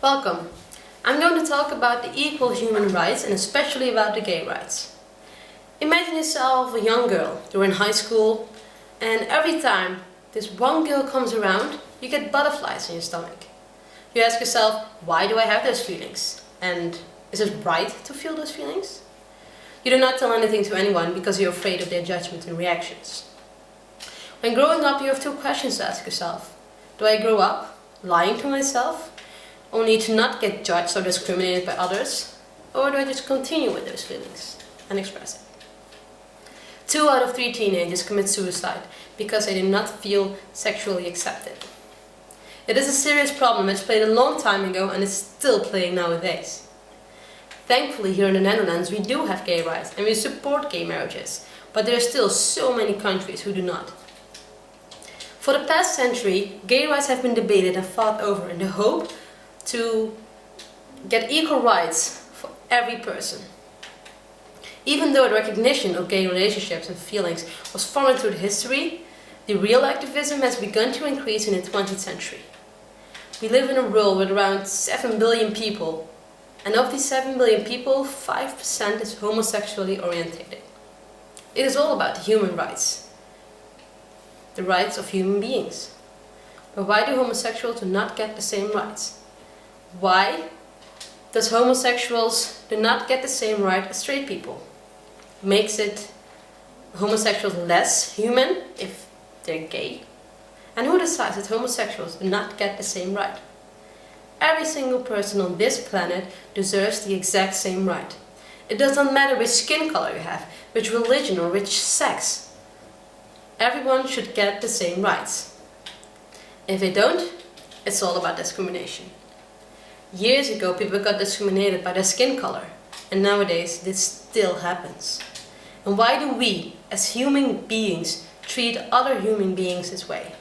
Welcome. I'm going to talk about the equal human rights and especially about the gay rights. Imagine yourself a young girl, you're in high school, and every time this one girl comes around, you get butterflies in your stomach. You ask yourself, why do I have those feelings? And is it right to feel those feelings? You do not tell anything to anyone because you're afraid of their judgment and reactions. When growing up, you have two questions to ask yourself. Do I grow up lying to myself, only to not get judged or discriminated by others? Or do I just continue with those feelings and express it? 2 out of 3 teenagers commit suicide because they do not feel sexually accepted. It is a serious problem which played a long time ago and is still playing nowadays. Thankfully, here in the Netherlands we do have gay rights and we support gay marriages, but there are still so many countries who do not. For the past century, gay rights have been debated and fought over in the hope to get equal rights for every person. Even though the recognition of gay relationships and feelings was foreign to the history, the real activism has begun to increase in the 20th century. We live in a world with around 7 billion people, and of these 7 billion people, 5% is homosexually orientated. It is all about human rights, the rights of human beings. But why do homosexuals not get the same rights? Why does homosexuals do not get the same right as straight people? Makes it homosexuals less human if they're gay? And who decides that homosexuals do not get the same right? Every single person on this planet deserves the exact same right. It does not matter which skin color you have, which religion or which sex. Everyone should get the same rights. If they don't, it's all about discrimination. Years ago, people got discriminated by their skin color, and nowadays this still happens. And why do we, as human beings, treat other human beings this way?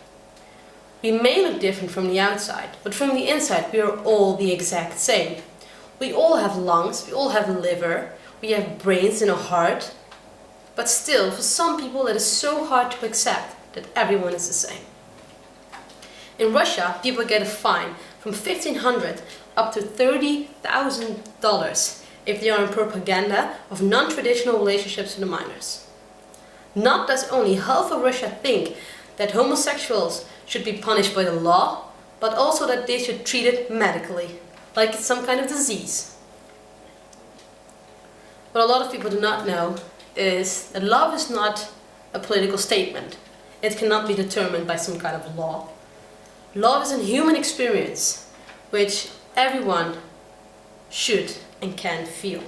We may look different from the outside, but from the inside we are all the exact same. We all have lungs, we all have a liver, we have brains and a heart, but still, for some people it is so hard to accept that everyone is the same. In Russia, people get a fine from $1,500 up to $30,000 if they are in propaganda of non-traditional relationships to the minors. Not does only half of Russia think that homosexuals should be punished by the law, but also that they should treat it medically, like it's some kind of disease. What a lot of people do not know is that love is not a political statement. It cannot be determined by some kind of law. Love is a human experience, which everyone should and can feel.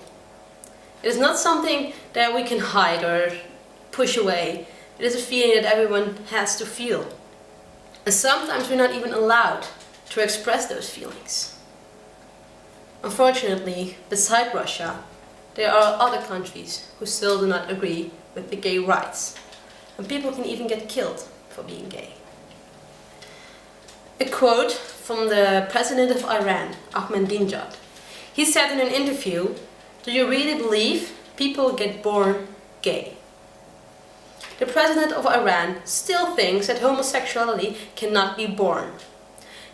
It is not something that we can hide or push away. It is a feeling that everyone has to feel. And sometimes we're not even allowed to express those feelings. Unfortunately, beside Russia, there are other countries who still do not agree with the gay rights. And people can even get killed for being gay. A quote from the president of Iran, Ahmadinejad. He said in an interview, "Do you really believe people get born gay?" The president of Iran still thinks that homosexuality cannot be born.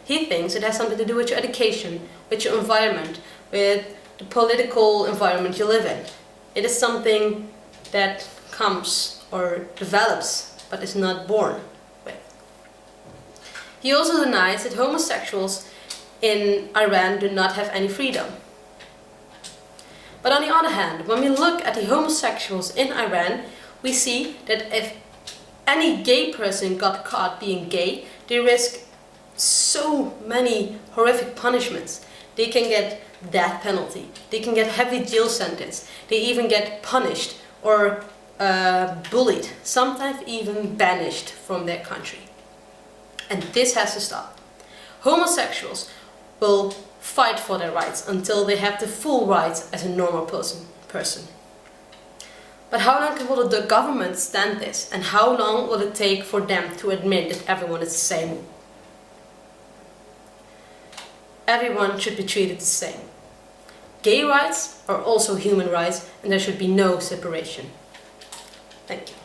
He thinks it has something to do with your education, with your environment, with the political environment you live in. It is something that comes or develops, but is not born with. He also denies that homosexuals in Iran do not have any freedom. But on the other hand, when we look at the homosexuals in Iran, we see that if any gay person got caught being gay, they risk so many horrific punishments. They can get death penalty, they can get heavy jail sentence, they even get punished or bullied, sometimes even banished from their country. And this has to stop. Homosexuals will fight for their rights until they have the full rights as a normal person. But how long will the government stand this? And how long will it take for them to admit that everyone is the same? Everyone should be treated the same. Gay rights are also human rights and there should be no separation. Thank you.